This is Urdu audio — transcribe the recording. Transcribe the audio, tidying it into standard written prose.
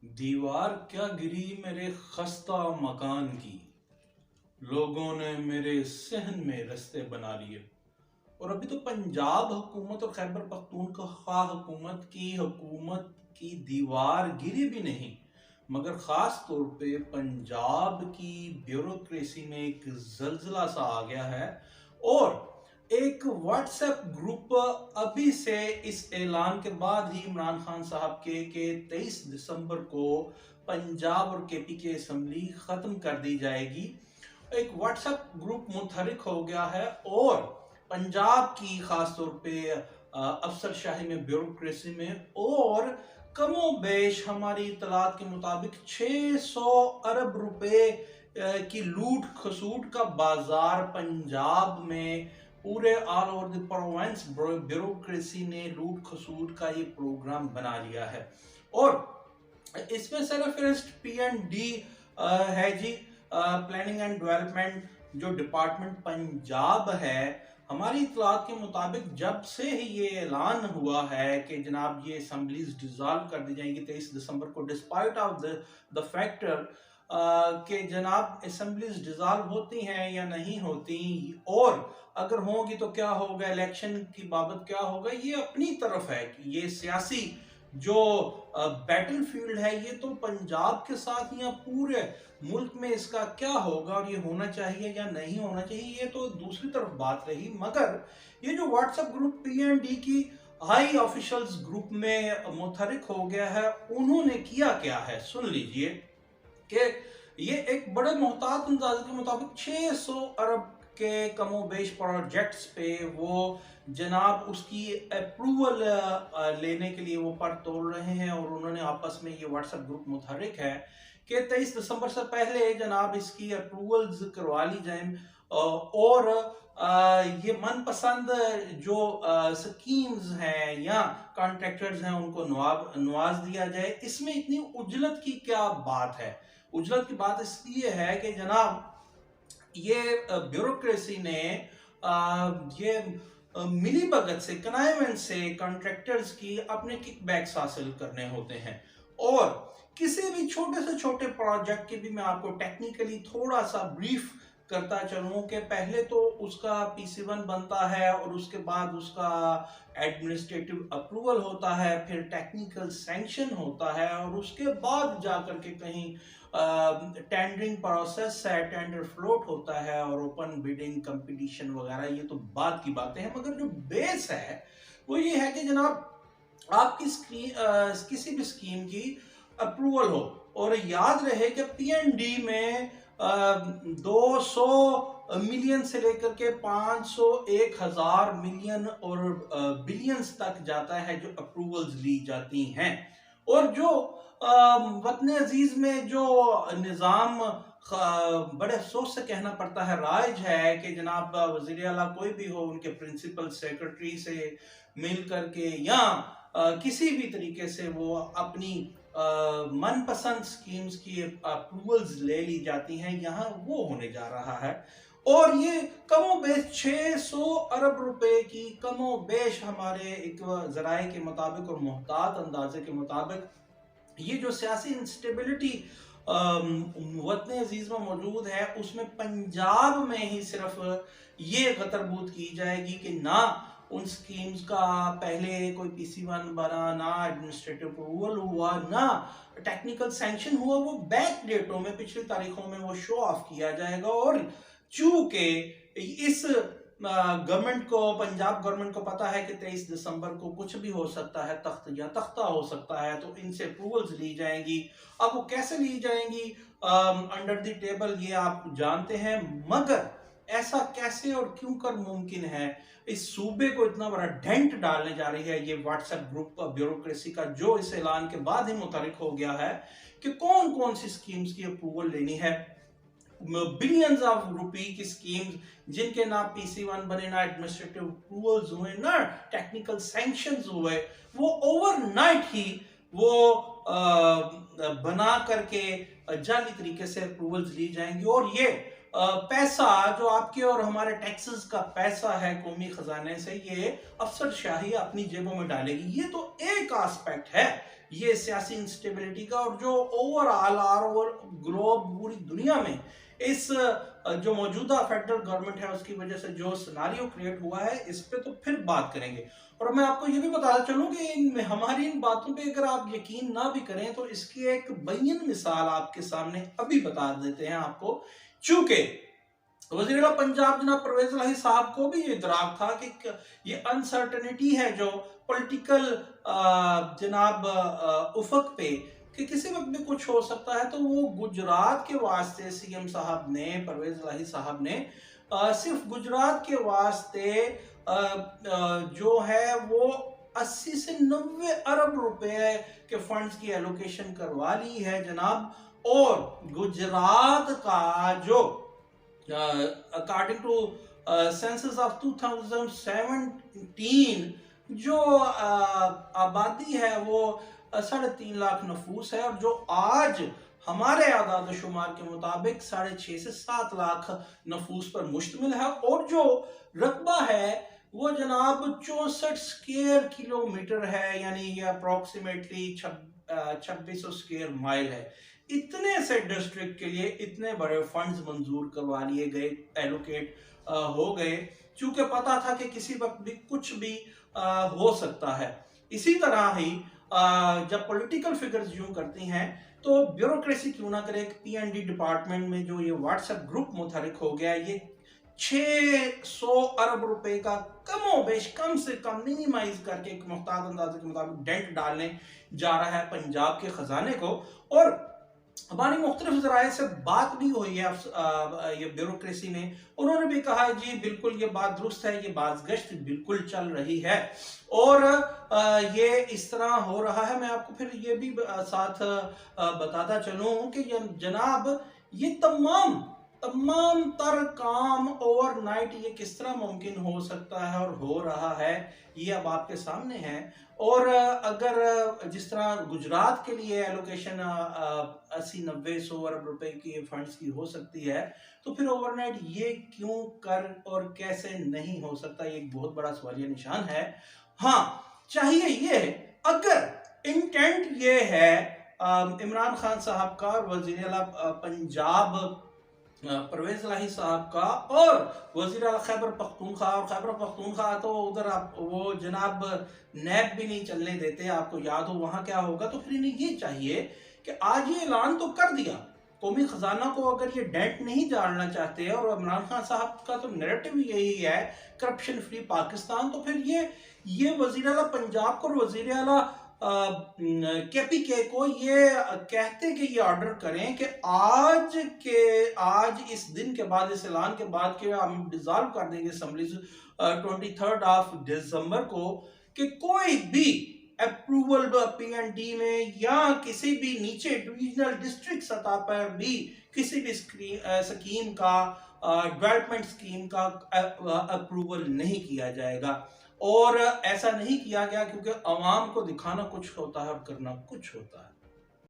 دیوار کیا گری میرے خستہ مکان کی، لوگوں نے میرے صحن میں رستے بنا لیے۔ اور ابھی تو پنجاب حکومت اور خیبر پختونخوا حکومت کی دیوار گری بھی نہیں، مگر خاص طور پہ پنجاب کی بیوروکریسی میں ایک زلزلہ سا آ گیا ہے۔ اور ایک واٹس ایپ گروپ ابھی سے اس اعلان کے بعد ہی عمران خان صاحب کے کہ 23 دسمبر کو پنجاب اور کے پی کے اسمبلی ختم کر دی جائے گی، ایک واٹس ایپ گروپ متحرک ہو گیا ہے۔ اور پنجاب کی خاص طور پہ افسر شاہی میں، بیوروکریسی میں، اور کم و بیش ہماری اطلاعات کے مطابق 600 ارب روپے کی لوٹ کھسوٹ کا بازار پنجاب میں پورے all over the province bureaucracy نے لوٹ کھسوٹ کا یہ پروگرام بنا لیا ہے۔ اور اس میں سرفہرست پی این ڈی ہے جی، پلاننگ اینڈ ڈیولپمنٹ جو ڈپارٹمنٹ پنجاب ہے۔ ہماری اطلاعات کے مطابق جب سے ہی یہ اعلان ہوا ہے کہ جناب یہ اسمبلیز ڈیزالو کر دی جائیں گی 23 دسمبر کو، ڈسپائٹ آف دا فیکٹر کہ جناب اسمبلیز ڈیزالو ہوتی ہیں یا نہیں ہوتی، اور اگر ہوں گی تو کیا ہوگا، الیکشن کی بابت کیا ہوگا، یہ اپنی طرف ہے کہ یہ سیاسی جو بیٹل فیلڈ ہے یہ تو پنجاب کے ساتھ یا پورے ملک میں اس کا کیا ہوگا اور یہ ہونا چاہیے یا نہیں ہونا چاہیے، یہ تو دوسری طرف بات رہی۔ مگر یہ جو واٹس ایپ گروپ پی این ڈی کی ہائی آفیشلز گروپ میں متحرک ہو گیا ہے، انہوں نے کیا ہے سن لیجئے کہ یہ ایک بڑے محتاط انداز کے مطابق 600 ارب کے کم و بیش پروجیکٹس پہ وہ جناب اس کی اپروول لینے کے لیے وہ پر تول رہے ہیں، اور انہوں نے آپس میں یہ واٹس ایپ گروپ متحرک ہے کہ 23 دسمبر سے پہلے جناب اس کی اپروولز کروا لی جائیں، اور یہ من پسند جو سکیمز ہیں یا کانٹریکٹرز ہیں ان کو نواز دیا جائے۔ اس میں اتنی عجلت کی کیا بات ہے؟ عجلت کی بات اس لیے ہے کہ جناب یہ بیوروکریسی نے یہ ملی بھگت سے، کنائیوینس سے کانٹریکٹرز کی اپنے کک بیکس حاصل کرنے ہوتے ہیں۔ اور کسی بھی چھوٹے سے چھوٹے پروجیکٹ کی بھی میں آپ کو ٹیکنیکلی تھوڑا سا بریف کرتا چلوں کہ پہلے تو اس کا پی سی 1 بنتا ہے، اور اس کے بعد اس کا ایڈمنسٹریٹو اپروول ہوتا ہے، پھر ٹیکنیکل سینکشن ہوتا ہے، اور اس کے بعد جا کر کے کہیں ٹینڈرنگ پروسیس ہے، ٹینڈر فلوٹ ہوتا ہے، اور اوپن بیڈنگ کمپٹیشن وغیرہ، یہ تو بعد کی باتیں ہیں۔ مگر جو بیس ہے وہ یہ ہے کہ جناب آپ کی کسی بھی اسکیم کی اپروول ہو، اور یاد رہے کہ پی این ڈی میں 200 ملین سے لے کر کے 500 1000 ملین اور بلینز تک جاتا ہے جو اپروولز لی جاتی ہیں۔ اور جو وطن عزیز میں جو نظام بڑے افسوس سے کہنا پڑتا ہے رائج ہے کہ جناب وزیر اعلیٰ کوئی بھی ہو، ان کے پرنسپل سیکرٹری سے مل کر کے یا کسی بھی طریقے سے وہ اپنی من پسند سکیمز کی اپروولز لے لی جاتی ہیں، یہاں وہ ہونے جا رہا ہے۔ اور یہ کم و بیش 600 ارب روپے کی کم و بیش ہمارے ایک ذرائع کے مطابق اور محتاط اندازے کے مطابق یہ جو سیاسی انسٹیبلٹی وطن عزیز میں موجود ہے، اس میں پنجاب میں ہی صرف یہ غتربوت کی جائے گی کہ نہ ان سکیمز کا پہلے کوئی پی سی 1 بنا، نہ ایڈمنسٹریٹو اپروول ہوا، نہ ٹیکنیکل سینکشن ہوا، وہ بیک ڈیٹوں میں پچھلی تاریخوں میں وہ شو آف کیا جائے گا۔ اور چونکہ اس گورنمنٹ کو، پنجاب گورنمنٹ کو پتا ہے کہ 23 دسمبر کو کچھ بھی ہو سکتا ہے، تخت یا تختہ ہو سکتا ہے، تو ان سے اپروولز لی جائیں گی۔ اب وہ کیسے لی جائیں گی انڈر دی ٹیبل یہ آپ جانتے ہیں، مگر ایسا کیسے اور کیوں کر ممکن ہے؟ اس صوبے کو اتنا بڑا ڈینٹ ڈالنے جا رہی ہے یہ واٹس ایپ گروپ بیوروکریسی کا، جو اس اعلان کے بعد ہی متحرک ہو گیا ہے کہ کون کون سی سکیمز کی اپروول لینی ہے۔ بلینز آف روپی کی سکیمز جن کے نہ پی سی 1 بنے، نہ ایڈمنسٹریٹو اپروولز ہوئے، نہ ٹیکنیکل سینکشنز ہوئے، وہ اوور نائٹ ہی وہ بنا کر کے جعلی طریقے سے اپروولز لی جائیں گی۔ اور یہ پیسہ جو آپ کے اور ہمارے ٹیکسز کا پیسہ ہے قومی خزانے سے، یہ افسر شاہی اپنی جیبوں میں ڈالے گی۔ یہ تو ایک آسپیکٹ ہے یہ سیاسی انسٹیبلٹی کا، اور جو اوور گلوب پوری دنیا میں اس جو موجودہ فیڈرل گورنمنٹ ہے اس کی وجہ سے جو سیناریو کریٹ ہوا ہے، اس پہ تو پھر بات کریں گے۔ اور میں آپ کو یہ بھی بتانا چلوں کہ ہماری ان باتوں پہ اگر آپ یقین نہ بھی کریں تو اس کی ایک بین مثال آپ کے سامنے ابھی بتا دیتے ہیں آپ کو، چونکہ وزیر اعلیٰ پنجاب جناب پرویز الہی صاحب کو بھی یہ ادراک تھا کہ یہ انسرٹنٹی ہے جو پولیٹیکل جناب افق پہ، کہ کسی وقت بھی کچھ ہو سکتا ہے، تو وہ گجرات کے واسطے سی ایم صاحب نے، پرویز الہی صاحب نے صرف گجرات کے واسطے جو ہے وہ 80 سے 90 ارب روپے کے فنڈز کی ایلوکیشن کروا لی ہے جناب۔ اور گجرات کا جو according to census of 2017 جو آبادی ہے وہ 3.5 لاکھ نفوس ہے، اور جو آج ہمارے اعداد و شمار کے مطابق 6.5 سے 7 لاکھ نفوس پر مشتمل ہے، اور جو رقبہ ہے وہ جناب 64 سکوائر کلومیٹر ہے، یعنی یہ اپروکسیمیٹلی 2600 سکوائر مائل ہے۔ اتنے سے ڈسٹرکٹ کے لیے اتنے بڑے فنڈز منظور کروا لیے گئے، ایلوکیٹ ہو گئے، چونکہ پتا تھا کہ کسی وقت بھی کچھ بھی ہو سکتا ہے۔ اسی طرح ہی جب پولیٹیکل فگرز یوں کرتی ہیں تو بیوروکریسی کیوں نہ کرے۔ ایک پی این ڈی ڈپارٹمنٹ میں جو یہ واٹس ایپ گروپ متحرک ہو گیا، یہ 600 ارب روپے کا کم و بیش، کم سے کم منیمائز کر کے ایک محتاط اندازے کے مطابق ڈینٹ ڈالنے جا رہا ہے پنجاب کے خزانے کو۔ اور ہماری مختلف ذرائع سے بات بھی ہوئی ہے یہ بیوروکریسی میں، انہوں نے بھی کہا جی بالکل یہ بات درست ہے، یہ بازگشت بالکل چل رہی ہے، اور یہ اس طرح ہو رہا ہے۔ میں آپ کو پھر یہ بھی ساتھ بتاتا چلوں کہ جناب یہ تمام تر کام اوور نائٹ یہ کس طرح ممکن ہو سکتا ہے اور ہو رہا ہے، یہ اب آپ کے سامنے ہے۔ اور اگر جس طرح گجرات کے لیے ایلوکیشن 80-90-100 ارب روپے کی فنڈز کی ہو سکتی ہے، تو پھر اوور نائٹ یہ کیوں کر اور کیسے نہیں ہو سکتا، یہ ایک بہت بڑا سوالیہ نشان ہے۔ ہاں، چاہیے یہ، اگر انٹینٹ یہ ہے عمران خان صاحب کا اور وزیر اعلیٰ پنجاب پرویز الہی صاحب کا اور وزیر اعلیٰ خیبر پختونخوا، اور خیبر پختونخوا تو ادھر وہ جناب نیب بھی نہیں چلنے دیتے، آپ کو یاد ہو وہاں کیا ہوگا، تو پھر انہیں یہ چاہیے کہ آج یہ اعلان تو کر دیا، قومی خزانہ کو اگر یہ ڈینٹ نہیں ڈالنا چاہتے، اور عمران خان صاحب کا تو نیریٹو یہی ہے کرپشن فری پاکستان، تو پھر یہ وزیر اعلیٰ پنجاب کو اور وزیر اعلیٰ کے پی کے کو یہ کہتے کہ یہ آرڈر کریں کہ آج اس دن کے بعد، اس اعلان کے بعد کہ ہم ڈیزالو کر دیں گے اسمبلیز 23 دسمبر کو، کہ کوئی بھی اپروول پی این ڈی میں یا کسی بھی نیچے ڈویژنل ڈسٹرکٹ سطح پر بھی کسی بھی سکیم کا، ڈیولپمنٹ سکیم کا اپروول نہیں کیا جائے گا۔ اور ایسا نہیں کیا گیا کیونکہ عوام کو دکھانا کچھ ہوتا ہے اور کرنا کچھ ہوتا ہے۔